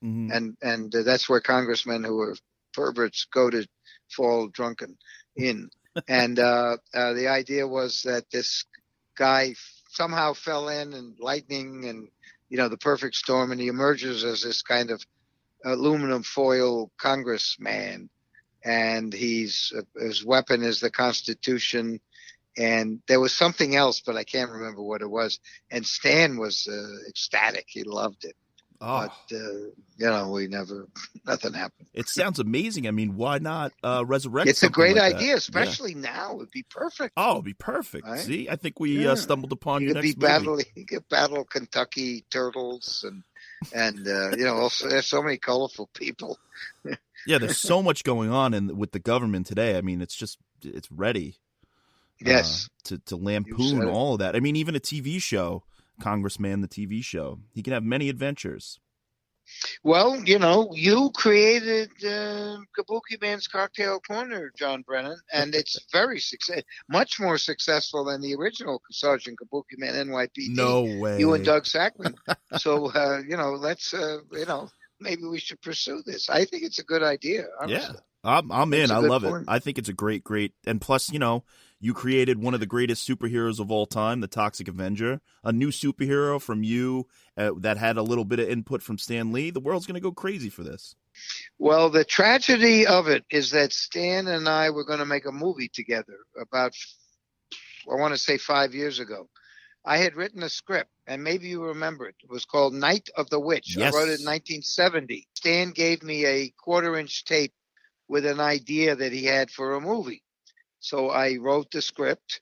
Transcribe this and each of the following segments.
and that's where congressmen who are perverts go to fall drunken in. And the idea was that this guy somehow fell in, and lightning and the perfect storm, and he emerges as this kind of aluminum foil congressman, and his weapon is the Constitution. And there was something else, but I can't remember what it was. And Stan was ecstatic; he loved it. Oh. But nothing happened. It sounds amazing. I mean, why not resurrect? It's a great like idea, especially now. It'd be perfect. Oh, it'd be perfect. Right? See, I think we stumbled upon your next movie. You could battle Kentucky turtles and also there's so many colorful people. Yeah, there's so much going on with the government today. I mean, it's ready. Yes. To lampoon all of that. I mean, even a TV show, Congressman, the TV show, he can have many adventures. Well, you created Kabuki Man's Cocktail Corner, John Brennan, and it's much more successful than the original Sergeant Kabuki Man NYPD. No way. You and Doug Sackman. So, let's, maybe we should pursue this. I think it's a good idea. Honestly. Yeah, I'm in. I love it. I think it's a great, and plus, you created one of the greatest superheroes of all time, the Toxic Avenger, a new superhero from you that had a little bit of input from Stan Lee. The world's going to go crazy for this. Well, the tragedy of it is that Stan and I were going to make a movie together about, I want to say 5 years ago. I had written a script, and maybe you remember it. It was called Night of the Witch. Yes. I wrote it in 1970. Stan gave me a 1/4-inch tape with an idea that he had for a movie. So I wrote the script,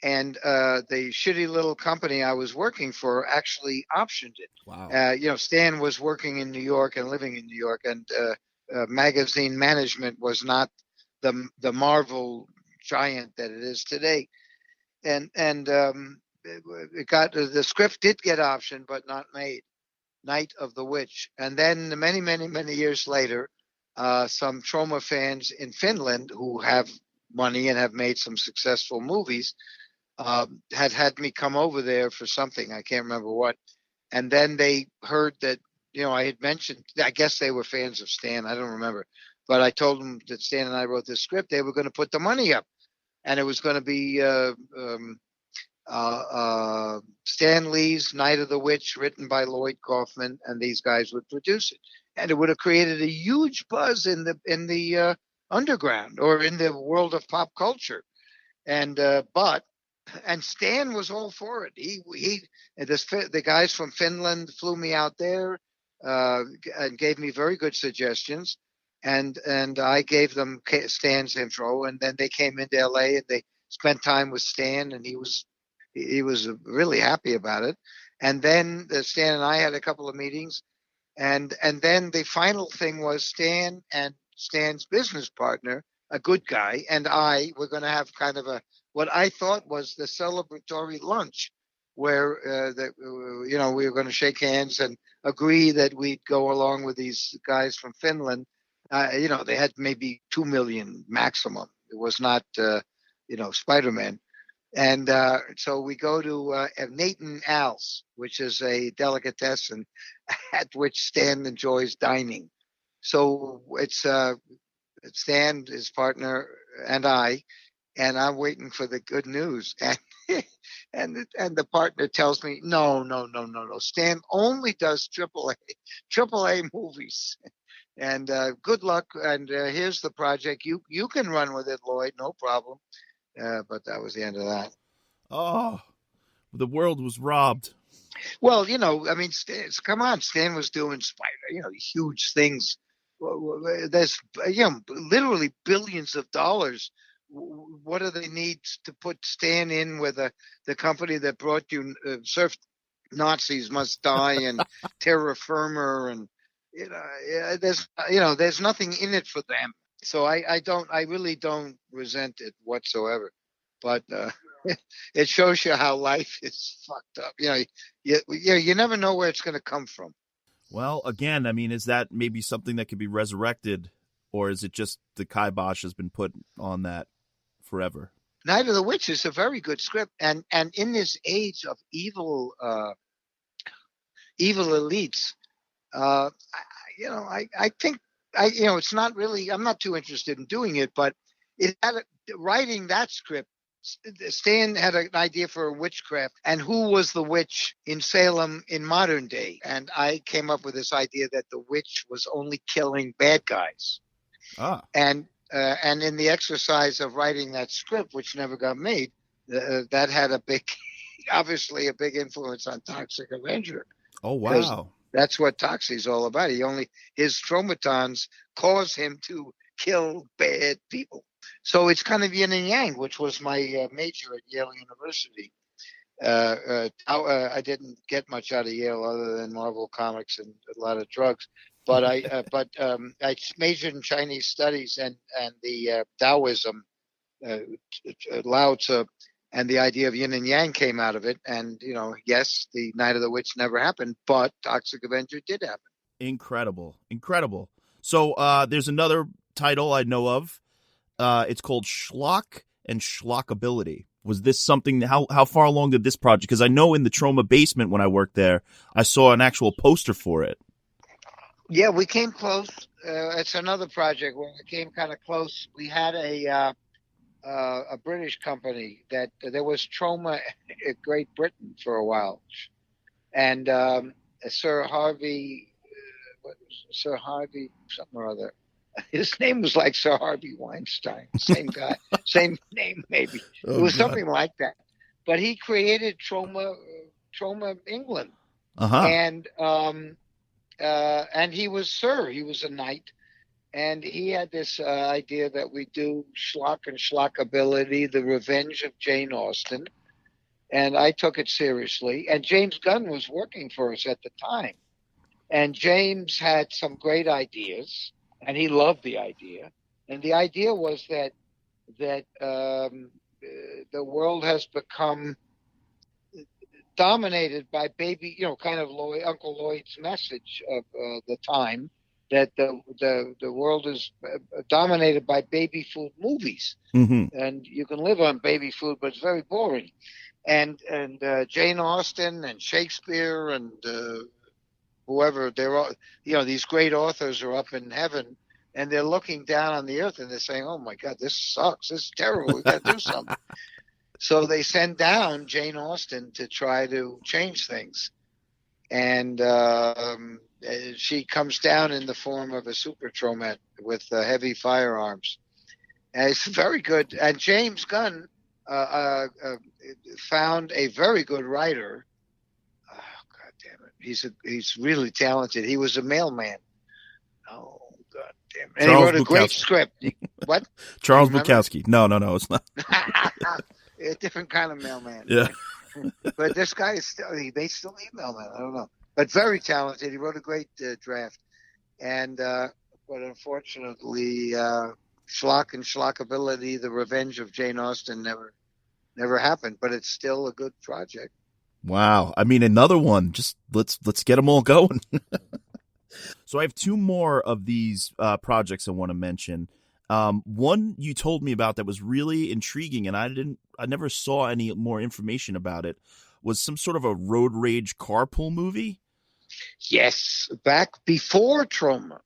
and the shitty little company I was working for actually optioned it. Wow. Stan was working in New York and living in New York, and magazine management was not the Marvel giant that it is today. And the script did get optioned, but not made. Night of the Witch. And then many, many, many years later, some Troma fans in Finland who have money and have made some successful movies had me come over there for something. I can't remember what. And then they heard that, I had mentioned, I guess they were fans of Stan. I don't remember. But I told them that Stan and I wrote this script. They were going to put the money up. And it was going to be Stan Lee's Night of the Witch, written by Lloyd Kaufman, and these guys would produce it. And it would have created a huge buzz in the underground or in the world of pop culture. And Stan was all for it. The guys from Finland flew me out there and gave me very good suggestions, and I gave them Stan's intro, and then they came into LA and they spent time with Stan, and he was really happy about it. And then Stan and I had a couple of meetings, and then the final thing was Stan and Stan's business partner, a good guy, and I were going to have kind of what I thought was the celebratory lunch, where we were going to shake hands and agree that we'd go along with these guys from Finland. They had maybe 2 million maximum. It was not, Spider-Man. And so we go to Nathan Al's, which is a delicatessen at which Stan enjoys dining. So it's Stan, his partner, and I'm waiting for the good news. And the partner tells me, no. Stan only does AAA movies. And good luck. And here's the project. You can run with it, Lloyd. No problem. But that was the end of that. Oh, the world was robbed. Well, come on. Stan was doing Spider, huge things. There's, literally billions of dollars. What do they need to put Stan in with the company that brought you Surf Nazis Must Die and Terra Firma, and there's nothing in it for them. So I really don't resent it whatsoever. But it shows you how life is fucked up. You never know where it's going to come from. Well, again, I mean, is that maybe something that could be resurrected, or is it just the kibosh has been put on that forever? Night of the Witch is a very good script, and in this age of evil elites, I think it's not really. I'm not too interested in doing it, but writing that script. Stan had an idea for a witchcraft and who was the witch in Salem in modern day. And I came up with this idea that the witch was only killing bad guys. And in the exercise of writing that script, which never got made, that had obviously a big influence on Toxic Avenger. Oh, wow. That's what Toxie's all about. His Tromatons cause him to kill bad people. So it's kind of yin and yang, which was my major at Yale University. I didn't get much out of Yale other than Marvel Comics and a lot of drugs. But I majored in Chinese studies and the Taoism, Lao Tzu, and the idea of yin and yang came out of it. And, yes, the Night of the Witch never happened, but Toxic Avenger did happen. Incredible. So there's another title I know of. It's called Schlock and Schlockability. Was this something, how far along did this project? Because I know in the Troma basement when I worked there, I saw an actual poster for it. Yeah, we came close. It's another project where we came kind of close. We had a British company that there was Troma in Great Britain for a while. And Sir Harvey, something or other. His name was like Sir Harvey Weinstein, same guy, same name maybe. It was something like that. But he created Troma England, and he was Sir. He was a knight, and he had this idea that we do Schlock and Schlockability, the Revenge of Jane Austen, and I took it seriously. And James Gunn was working for us at the time, and James had some great ideas. And he loved the idea. And the idea was that the world has become dominated by kind of Uncle Lloyd's message of the time, that the world is dominated by baby food movies. Mm-hmm. And you can live on baby food, but it's very boring. And Jane Austen and Shakespeare and whoever, they're all, these great authors are up in heaven and they're looking down on the earth and they're saying, oh my God, this sucks. This is terrible. We got to do something. So they send down Jane Austen to try to change things. And she comes down in the form of a super Tromet with heavy firearms. And it's very good. And James Gunn found a very good writer. He's really talented. He was a mailman. Oh, God damn it. And he wrote a great script. What? Charles Bukowski. No, it's not. A different kind of mailman. Yeah. But this guy is they still need mailman. I don't know. But very talented. He wrote a great draft. And, but unfortunately, Schlock and Schlockability, the Revenge of Jane Austen never happened. But it's still a good project. Wow. I mean, another one. Just let's get them all going. So I have two more of these projects I want to mention. One you told me about that was really intriguing, and I never saw any more information about it, was some sort of a road rage carpool movie. Yes. Back before Troma,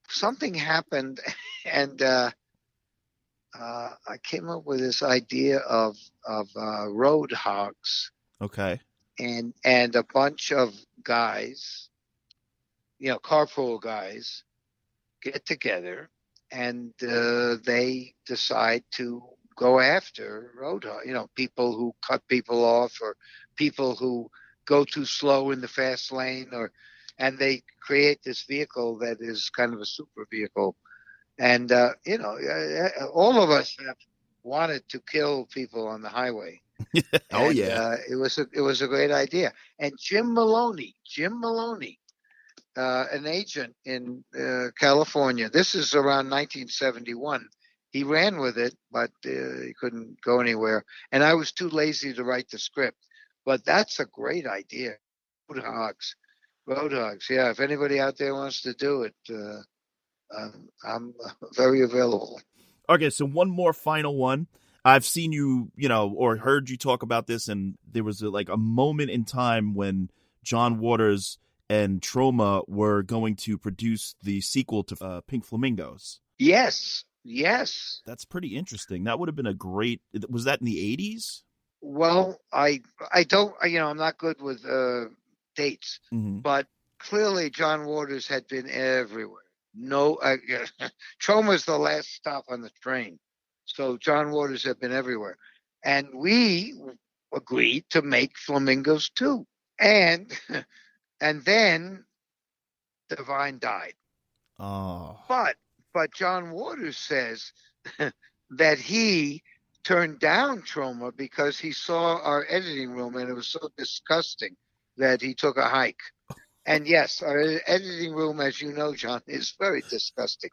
something happened, and I came up with this idea of road hogs. Okay. And a bunch of guys, carpool guys, get together and they decide to go after road hogs. People who cut people off or people who go too slow in the fast lane, and they create this vehicle that is kind of a super vehicle. And, all of us have wanted to kill people on the highway. Oh, yeah. It was a great idea. And Jim Maloney, an agent in California. This is around 1971. He ran with it, but he couldn't go anywhere. And I was too lazy to write the script. But that's a great idea. Road hogs. Yeah, if anybody out there wants to do it, I'm very available. Okay, so one more final one. I've seen you, or heard you talk about this, and there was a moment in time when John Waters and Troma were going to produce the sequel to Pink Flamingos. Yes. That's pretty interesting. That would have been a great. Was that in the 80s? Well, I don't, I'm not good with dates, but clearly John Waters had been everywhere. No, Troma's the last stop on the train. So John Waters had been everywhere. And we agreed to make Flamingos 2. And then Divine died. Oh. But John Waters says that he turned down Troma because he saw our editing room and it was so disgusting that he took a hike. And yes, our editing room, as you know, John, is very disgusting.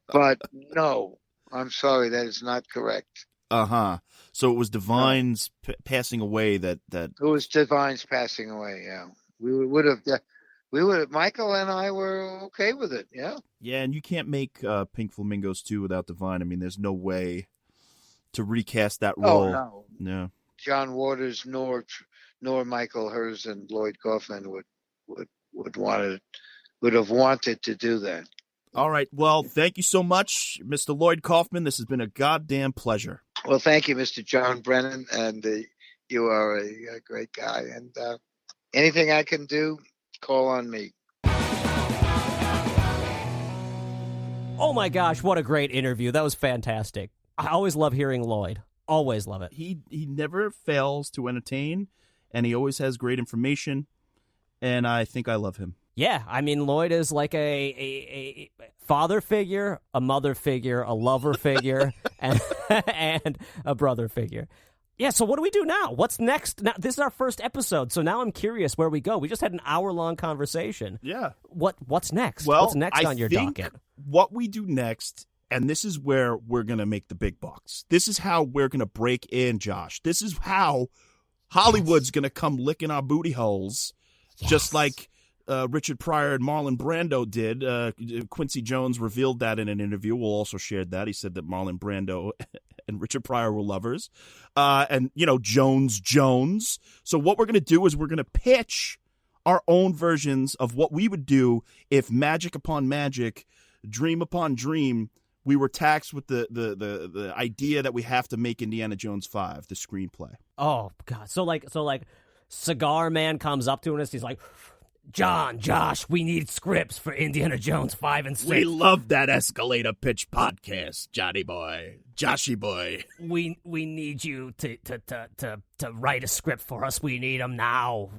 But no, I'm sorry, that is not correct. So it was Divine's passing away that. It was Divine's passing away. Yeah, we would have. Michael and I were okay with it. Yeah. Yeah, and you can't make Pink Flamingos 2 without Divine. I mean, there's no way to recast that role. Oh no. No. John Waters nor Michael Hers and Lloyd Kaufman would have wanted to do that. All right. Well, thank you so much, Mr. Lloyd Kaufman. This has been a goddamn pleasure. Well, thank you, Mr. John Brennan, and you are a great guy. And anything I can do, call on me. Oh my gosh, what a great interview. That was fantastic. I always love hearing Lloyd. Always love it. He never fails to entertain, and he always has great information, and I think I love him. Yeah, I mean, Lloyd is like a father figure, a mother figure, a lover figure, and a brother figure. Yeah, so what do we do now? What's next? Now, this is our first episode, so now I'm curious where we go. We just had an hour-long conversation. Yeah. What's next? Well, what's next on your docket? What we do next, and this is where we're going to make the big bucks. This is how we're going to break in, Josh. This is how Hollywood's going to come licking our booty holes, just like Richard Pryor and Marlon Brando did. Quincy Jones revealed that in an interview. We'll also share that. He said that Marlon Brando and Richard Pryor were lovers. And, Jones. So what we're going to do is we're going to pitch our own versions of what we would do if magic upon magic, dream upon dream, we were taxed with the idea that we have to make Indiana Jones 5, the screenplay. Oh, God. So like Cigar Man comes up to us. He's like, Josh, we need scripts for Indiana Jones 5 and 6. We love that Escalator pitch podcast, Johnny boy, Joshy boy. We need you to write a script for us. We need them now.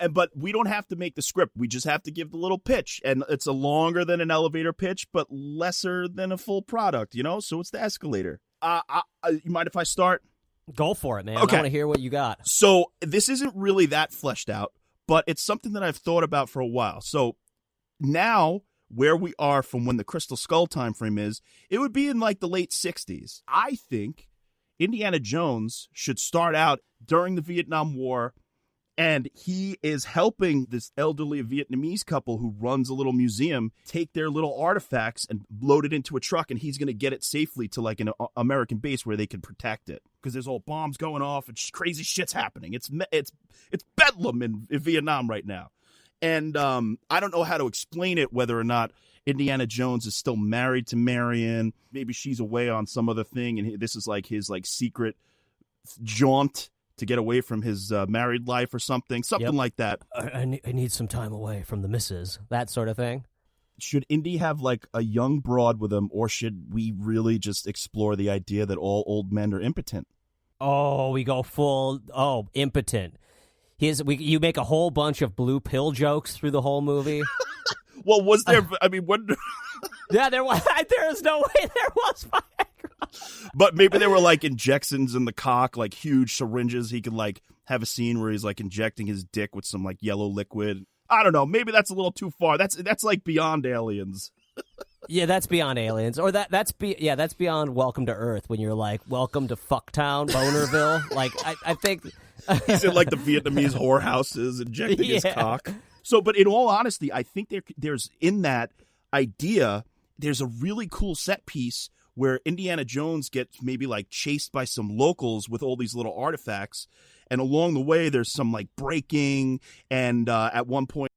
But we don't have to make the script. We just have to give the little pitch, and it's a longer than an elevator pitch, but lesser than a full product. So it's the Escalator. You mind if I start? Go for it, man. Okay. I want to hear what you got. So this isn't really that fleshed out, but it's something that I've thought about for a while. So now, where we are from when the Crystal Skull time frame is, it would be in like the late 60s. I think Indiana Jones should start out during the Vietnam War, and he is helping this elderly Vietnamese couple who runs a little museum take their little artifacts and load it into a truck, and he's going to get it safely to like an American base where they can protect it. Because there's all bombs going off and crazy shit's happening. It's bedlam in Vietnam right now. And I don't know how to explain it, whether or not Indiana Jones is still married to Marion. Maybe she's away on some other thing, and this is like his like secret jaunt to get away from his married life or something like that. I need some time away from the missus, that sort of thing. Should Indy have like a young broad with him, or should we really just explore the idea that all old men are impotent? Oh, we go full, impotent. You make a whole bunch of blue pill jokes through the whole movie. Well, was there, I mean, what? Yeah, there was. There is no way there was Viagra. But maybe there were like injections in the cock, like huge syringes. He could like have a scene where he's like injecting his dick with some like yellow liquid. I don't know. Maybe that's a little too far. That's like beyond Aliens. Yeah, that's beyond Aliens, or that's beyond Welcome to Earth when you're like, Welcome to Fucktown, Bonerville. Like I think he's in like the Vietnamese whorehouses injecting his cock. So, but in all honesty, I think there's in that idea, there's a really cool set piece where Indiana Jones gets maybe like chased by some locals with all these little artifacts. And along the way, there's some like breaking. And at one point,